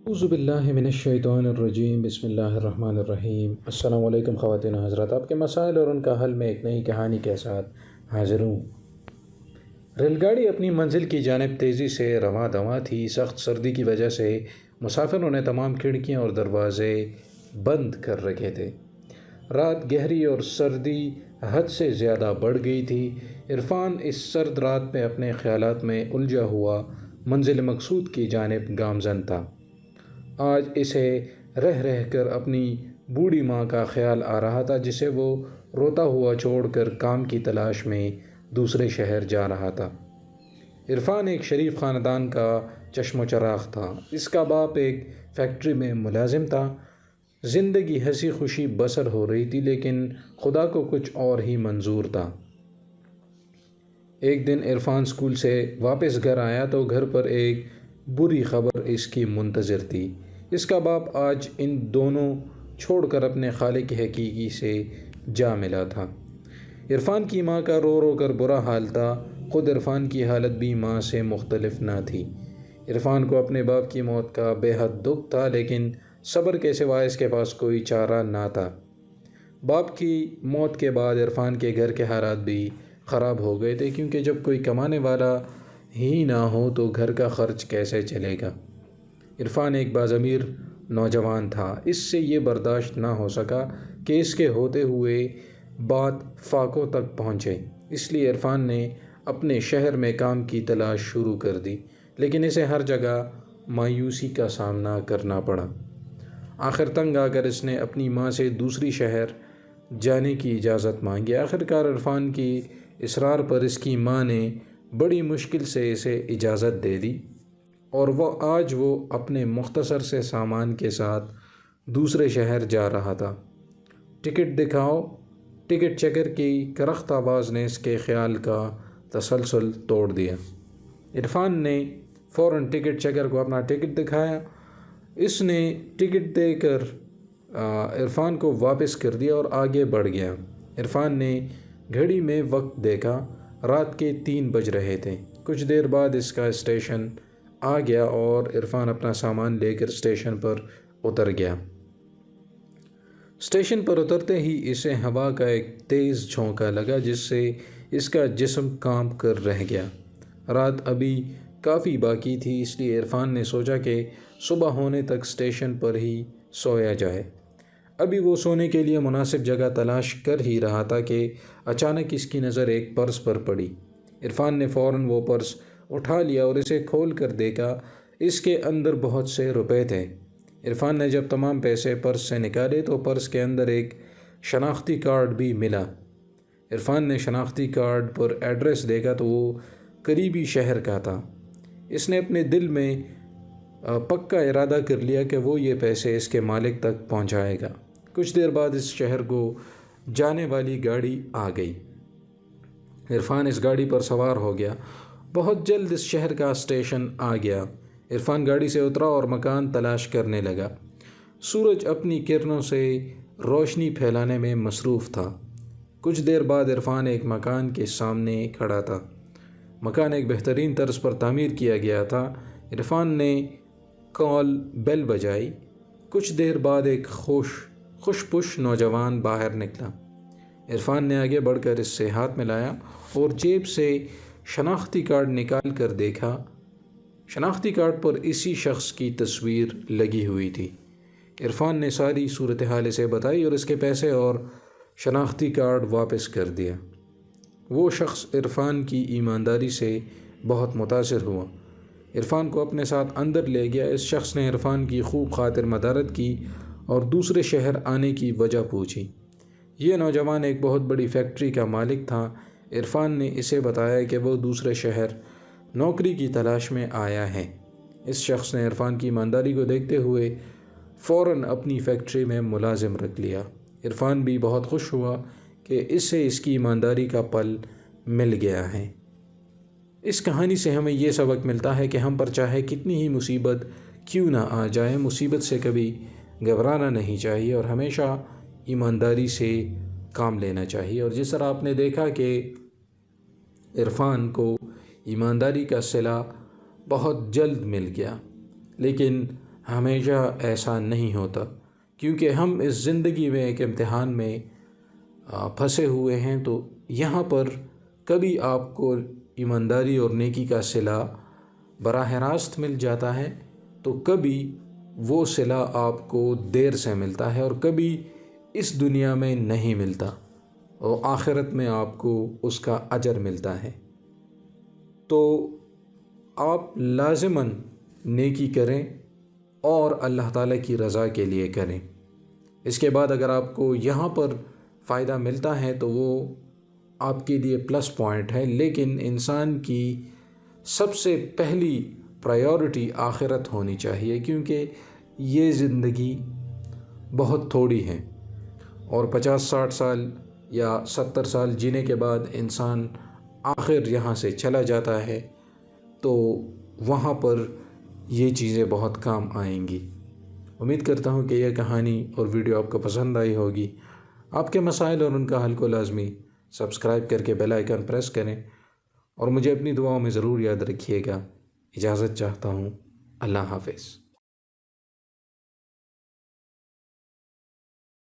اعوذ باللہ من الشیطان الرجیم، بسم اللہ الرحمن الرحیم۔ السلام علیکم خواتین و حضرات، آپ کے مسائل اور ان کا حل میں ایک نئی کہانی کے ساتھ حاضر ہوں۔ ریل گاڑی اپنی منزل کی جانب تیزی سے رواں دواں تھی۔ سخت سردی کی وجہ سے مسافروں نے تمام کھڑکیاں اور دروازے بند کر رکھے تھے۔ رات گہری اور سردی حد سے زیادہ بڑھ گئی تھی۔ عرفان اس سرد رات میں اپنے خیالات میں الجھا ہوا منزل مقصود کی جانب گامزن تھا۔ آج اسے رہ کر اپنی بوڑھی ماں کا خیال آ رہا تھا، جسے وہ روتا ہوا چھوڑ کر کام کی تلاش میں دوسرے شہر جا رہا تھا۔ عرفان ایک شریف خاندان کا چشم و چراغ تھا۔ اس کا باپ ایک فیکٹری میں ملازم تھا۔ زندگی ہنسی خوشی بسر ہو رہی تھی، لیکن خدا کو کچھ اور ہی منظور تھا۔ ایک دن عرفان اسکول سے واپس گھر آیا تو گھر پر ایک بری خبر اس کی منتظر تھی۔ اس کا باپ آج ان دونوں چھوڑ کر اپنے خالق حقیقی سے جا ملا تھا۔ عرفان کی ماں کا رو رو کر برا حال تھا۔ خود عرفان کی حالت بھی ماں سے مختلف نہ تھی۔ عرفان کو اپنے باپ کی موت کا بے حد دکھ تھا، لیکن صبر کے سوا اس کے پاس کوئی چارہ نہ تھا۔ باپ کی موت کے بعد عرفان کے گھر کے حالات بھی خراب ہو گئے تھے، کیونکہ جب کوئی کمانے والا ہی نہ ہو تو گھر کا خرچ کیسے چلے گا۔ عرفان ایک باضمیر نوجوان تھا۔ اس سے یہ برداشت نہ ہو سکا کہ اس کے ہوتے ہوئے بات فاقوں تک پہنچے۔ اس لیے عرفان نے اپنے شہر میں کام کی تلاش شروع کر دی، لیکن اسے ہر جگہ مایوسی کا سامنا کرنا پڑا۔ آخر تنگ آ کر اس نے اپنی ماں سے دوسری شہر جانے کی اجازت مانگی۔ آخرکار عرفان کی اصرار پر اس کی ماں نے بڑی مشکل سے اسے اجازت دے دی، اور آج وہ اپنے مختصر سے سامان کے ساتھ دوسرے شہر جا رہا تھا۔ ٹکٹ دکھاؤ۔ ٹکٹ چیکر کی کرخت آواز نے اس کے خیال کا تسلسل توڑ دیا۔ عرفان نے فوراً ٹکٹ چیکر کو اپنا ٹکٹ دکھایا۔ اس نے ٹکٹ دے کر عرفان کو واپس کر دیا اور آگے بڑھ گیا۔ عرفان نے گھڑی میں وقت دیکھا۔ رات کے 3 بج رہے تھے۔ کچھ دیر بعد اس کا اسٹیشن آ گیا اور عرفان اپنا سامان لے کر اسٹیشن پر اتر گیا۔ اسٹیشن پر اترتے ہی اسے ہوا کا ایک تیز جھونکا لگا، جس سے اس کا جسم کانپ کر رہ گیا۔ رات ابھی کافی باقی تھی، اس لیے عرفان نے سوچا کہ صبح ہونے تک اسٹیشن پر ہی سویا جائے۔ ابھی وہ سونے کے لیے مناسب جگہ تلاش کر ہی رہا تھا کہ اچانک اس کی نظر ایک پرس پر پڑی۔ عرفان نے فوراً وہ پرس اٹھا لیا اور اسے کھول کر دیکھا۔ اس کے اندر بہت سے روپے تھے۔ عرفان نے جب تمام پیسے پرس سے نکالے تو پرس کے اندر ایک شناختی کارڈ بھی ملا۔ عرفان نے شناختی کارڈ پر ایڈریس دیکھا تو وہ قریبی شہر کا تھا۔ اس نے اپنے دل میں پکا ارادہ کر لیا کہ وہ یہ پیسے اس کے مالک تک پہنچائے گا۔ کچھ دیر بعد اس شہر کو جانے والی گاڑی آ گئی۔ عرفان اس گاڑی پر سوار ہو گیا۔ بہت جلد اس شہر کا اسٹیشن آ گیا۔ عرفان گاڑی سے اترا اور مکان تلاش کرنے لگا۔ سورج اپنی کرنوں سے روشنی پھیلانے میں مصروف تھا۔ کچھ دیر بعد عرفان ایک مکان کے سامنے کھڑا تھا۔ مکان ایک بہترین طرز پر تعمیر کیا گیا تھا۔ عرفان نے کال بیل بجائی۔ کچھ دیر بعد ایک خوش پش نوجوان باہر نکلا۔ عرفان نے آگے بڑھ کر اس سے ہاتھ ملایا اور جیب سے شناختی کارڈ نکال کر دیکھا۔ شناختی کارڈ پر اسی شخص کی تصویر لگی ہوئی تھی۔ عرفان نے ساری صورتحال اسے بتائی اور اس کے پیسے اور شناختی کارڈ واپس کر دیا۔ وہ شخص عرفان کی ایمانداری سے بہت متاثر ہوا۔ عرفان کو اپنے ساتھ اندر لے گیا۔ اس شخص نے عرفان کی خوب خاطر مدارت کی اور دوسرے شہر آنے کی وجہ پوچھی۔ یہ نوجوان ایک بہت بڑی فیکٹری کا مالک تھا۔ عرفان نے اسے بتایا کہ وہ دوسرے شہر نوکری کی تلاش میں آیا ہے۔ اس شخص نے عرفان کی ایمانداری کو دیکھتے ہوئے فوراً اپنی فیکٹری میں ملازم رکھ لیا۔ عرفان بھی بہت خوش ہوا کہ اسے اس کی ایمانداری کا پل مل گیا ہے۔ اس کہانی سے ہمیں یہ سبق ملتا ہے کہ ہم پر چاہے کتنی ہی مصیبت کیوں نہ آ جائے، مصیبت سے کبھی گھبرانا نہیں چاہیے اور ہمیشہ ایمانداری سے کام لینا چاہیے۔ اور جس طرح آپ نے دیکھا کہ عرفان کو ایمانداری کا صلہ بہت جلد مل گیا، لیکن ہمیشہ ایسا نہیں ہوتا، کیونکہ ہم اس زندگی میں ایک امتحان میں پھنسے ہوئے ہیں۔ تو یہاں پر کبھی آپ کو ایمانداری اور نیکی کا صلہ براہ راست مل جاتا ہے، تو کبھی وہ صلہ آپ کو دیر سے ملتا ہے، اور کبھی اس دنیا میں نہیں ملتا، اور آخرت میں آپ کو اس کا اجر ملتا ہے۔ تو آپ لازماً نیکی کریں اور اللہ تعالیٰ کی رضا کے لیے کریں۔ اس کے بعد اگر آپ کو یہاں پر فائدہ ملتا ہے تو وہ آپ کے لیے پلس پوائنٹ ہے، لیکن انسان کی سب سے پہلی پرائیورٹی آخرت ہونی چاہیے، کیونکہ یہ زندگی بہت تھوڑی ہے، اور 50-60 سال یا 70 سال جینے کے بعد انسان آخر یہاں سے چلا جاتا ہے، تو وہاں پر یہ چیزیں بہت کام آئیں گی۔ امید کرتا ہوں کہ یہ کہانی اور ویڈیو آپ کو پسند آئی ہوگی۔ آپ کے مسائل اور ان کا حل کو لازمی سبسکرائب کر کے بیل آئیکن پریس کریں، اور مجھے اپنی دعاؤں میں ضرور یاد رکھیے گا۔ اجازت چاہتا ہوں۔ اللہ حافظ۔